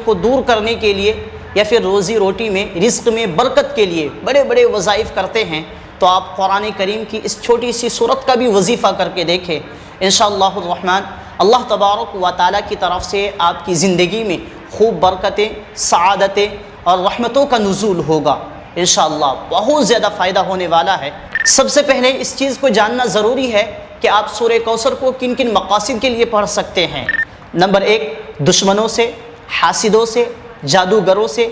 کو دور کرنے کے لیے یا پھر روزی روٹی میں رزق میں برکت کے لیے بڑے بڑے وظائف کرتے ہیں، تو آپ قرآن کریم کی اس چھوٹی سی سورت کا بھی وظیفہ کر کے دیکھیں، انشاءاللہ الرحمن اللہ تبارک و تعالیٰ کی طرف سے آپ کی زندگی میں خوب برکتیں، سعادتیں اور رحمتوں کا نزول ہوگا، انشاءاللہ بہت زیادہ فائدہ ہونے والا ہے۔ سب سے پہلے اس چیز کو جاننا ضروری ہے کہ آپ سورہ کوثر کو کن کن مقاصد کے لیے پڑھ سکتے ہیں۔ نمبر 1، دشمنوں سے، حاسدوں سے، جادوگروں سے،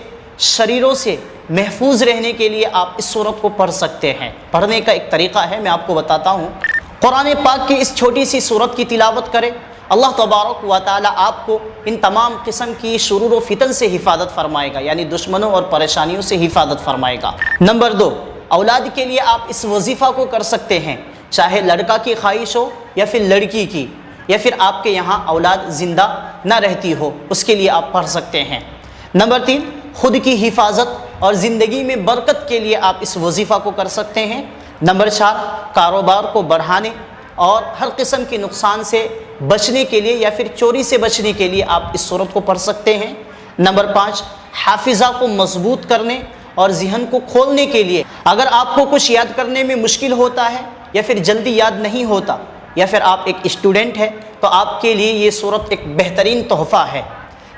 شریروں سے محفوظ رہنے کے لیے آپ اس سورت کو پڑھ سکتے ہیں۔ پڑھنے کا ایک طریقہ ہے، میں آپ کو بتاتا ہوں۔ قرآن پاک کی اس چھوٹی سی سورت کی تلاوت کریں، اللہ تبارک و تعالیٰ آپ کو ان تمام قسم کی شرور و فتن سے حفاظت فرمائے گا، یعنی دشمنوں اور پریشانیوں سے حفاظت فرمائے گا۔ نمبر 2، اولاد کے لیے آپ اس وظیفہ کو کر سکتے ہیں، چاہے لڑکا کی خواہش ہو یا پھر لڑکی کی، یا پھر آپ کے یہاں اولاد زندہ نہ رہتی ہو، اس کے لیے آپ پڑھ سکتے ہیں۔ نمبر 3، خود کی حفاظت اور زندگی میں برکت کے لیے آپ اس وظیفہ کو کر سکتے ہیں۔ نمبر 4، کاروبار کو بڑھانے اور ہر قسم کے نقصان سے بچنے کے لیے یا پھر چوری سے بچنے کے لیے آپ اس سورت کو پڑھ سکتے ہیں۔ نمبر 5، حافظہ کو مضبوط کرنے اور ذہن کو کھولنے کے لیے، اگر آپ کو کچھ یاد کرنے میں مشکل ہوتا ہے یا پھر جلدی یاد نہیں ہوتا، یا پھر آپ ایک اسٹوڈنٹ ہیں، تو آپ کے لیے یہ سورت ایک بہترین تحفہ ہے۔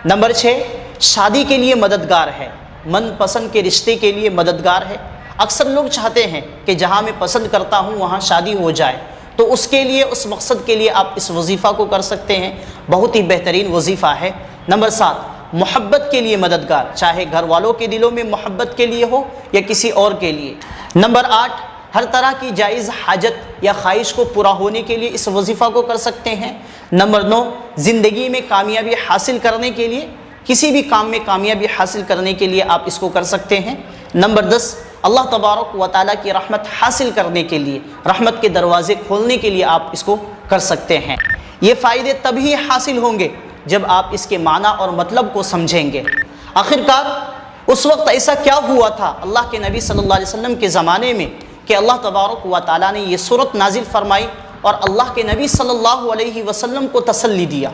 نمبر 6، شادی کے لیے مددگار ہے، من پسند کے رشتے کے لیے مددگار ہے۔ اکثر لوگ چاہتے ہیں کہ جہاں میں پسند کرتا ہوں وہاں شادی ہو جائے، تو اس کے لیے، اس مقصد کے لیے آپ اس وظیفہ کو کر سکتے ہیں، بہت ہی بہترین وظیفہ ہے۔ نمبر 7، محبت کے لیے مددگار، چاہے گھر والوں کے دلوں میں محبت کے لیے ہو یا کسی اور کے لیے۔ نمبر 8، ہر طرح کی جائز حاجت یا خواہش کو پورا ہونے کے لیے اس وظیفہ کو کر سکتے ہیں۔ نمبر 9، زندگی میں کامیابی حاصل کرنے کے لیے، کسی بھی کام میں کامیابی حاصل کرنے کے لیے آپ اس کو کر سکتے ہیں۔ نمبر 10، اللہ تبارک و تعالیٰ کی رحمت حاصل کرنے کے لیے، رحمت کے دروازے کھولنے کے لیے آپ اس کو کر سکتے ہیں۔ یہ فائدے تبھی حاصل ہوں گے جب آپ اس کے معنی اور مطلب کو سمجھیں گے۔ آخرکار اس وقت ایسا کیا ہوا تھا اللہ کے نبی صلی اللہ علیہ وسلم کے زمانے میں کہ اللہ تبارک و تعالیٰ نے یہ سورت نازل فرمائی اور اللہ کے نبی صلی اللہ علیہ وسلم کو تسلی دیا۔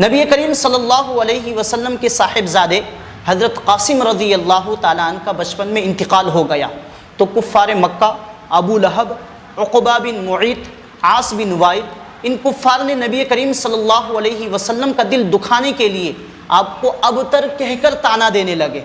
نبی کریم صلی اللہ علیہ وسلم کے صاحبزادے حضرت قاسم رضی اللہ تعالیٰ عنہ کا بچپن میں انتقال ہو گیا، تو کفار مکہ، ابو لہب، عقبہ بن معیط، عاص بن وائل، ان کفار نے نبی کریم صلی اللہ علیہ وسلم کا دل دکھانے کے لیے آپ کو ابتر کہہ کر طعنہ دینے لگے۔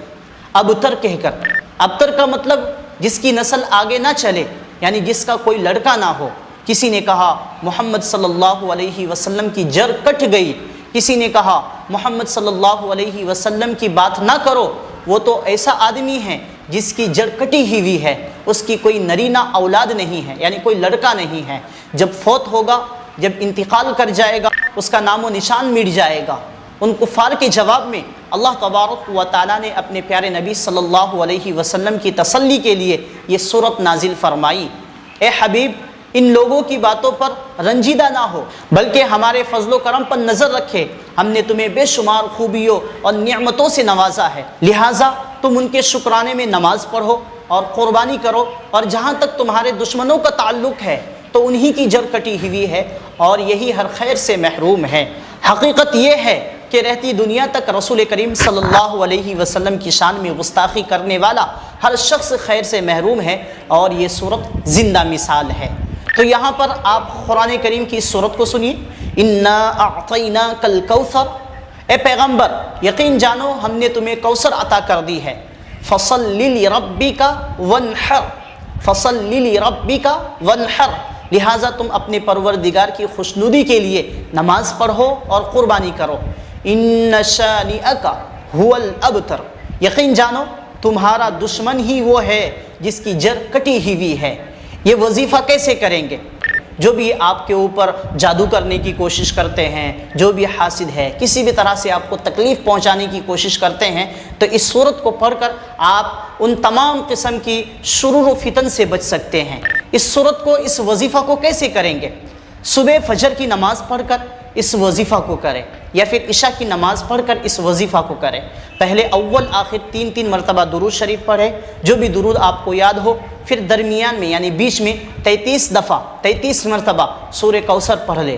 ابتر کہہ کر، ابتر کا مطلب جس کی نسل آگے نہ چلے، یعنی جس کا کوئی لڑکا نہ ہو۔ کسی نے کہا محمد صلی اللہ علیہ وسلم کی جڑ کٹ گئی، کسی نے کہا محمد صلی اللہ علیہ وسلم کی بات نہ کرو، وہ تو ایسا آدمی ہے جس کی جڑ کٹی ہوئی ہے، اس کی کوئی نرینہ اولاد نہیں ہے، یعنی کوئی لڑکا نہیں ہے، جب فوت ہوگا، جب انتقال کر جائے گا، اس کا نام و نشان مٹ جائے گا۔ ان کفار کے جواب میں اللہ تبارک و تعالیٰ نے اپنے پیارے نبی صلی اللہ علیہ وسلم کی تسلی کے لیے یہ سورت نازل فرمائی۔ اے حبیب، ان لوگوں کی باتوں پر رنجیدہ نہ ہو، بلکہ ہمارے فضل و کرم پر نظر رکھے، ہم نے تمہیں بے شمار خوبیوں اور نعمتوں سے نوازا ہے، لہٰذا تم ان کے شکرانے میں نماز پڑھو اور قربانی کرو، اور جہاں تک تمہارے دشمنوں کا تعلق ہے تو انہی کی جڑ کٹی ہوئی ہے اور یہی ہر خیر سے محروم ہے۔ حقیقت یہ ہے کہ رہتی دنیا تک رسول کریم صلی اللہ علیہ وسلم کی شان میں گستاخی کرنے والا ہر شخص خیر سے محروم ہے، اور یہ سورت زندہ مثال ہے۔ تو یہاں پر آپ قرآن کریم کی اس سورت کو سنیے، انا اعطیناک الکوثر، اے پیغمبر یقین جانو ہم نے تمہیں کوثر عطا کر دی ہے، فصلی لربک وانحر، فصلی لربک وانحر، لہٰذا تم اپنے پروردگار کی خوشنودی کے لیے نماز پڑھو اور قربانی کرو۔ ان شانئک ھو الابتر، یقین جانو تمہارا دشمن ہی وہ ہے جس کی جڑ کٹی ہوئی ہے۔ یہ وظیفہ کیسے کریں گے؟ جو بھی آپ کے اوپر جادو کرنے کی کوشش کرتے ہیں، جو بھی حاسد ہے، کسی بھی طرح سے آپ کو تکلیف پہنچانے کی کوشش کرتے ہیں، تو اس سورت کو پڑھ کر آپ ان تمام قسم کی شرور و فتن سے بچ سکتے ہیں۔ اس سورت کو، اس وظیفہ کو کیسے کریں گے؟ صبح فجر کی نماز پڑھ کر اس وظیفہ کو کریں، یا پھر عشاء کی نماز پڑھ کر اس وظیفہ کو کریں۔ پہلے اول آخر 3 مرتبہ درود شریف پڑھیں، جو بھی درود آپ کو یاد ہو، پھر درمیان میں یعنی بیچ میں 33 دفعہ 33 مرتبہ سورہ کوثر پڑھ لے۔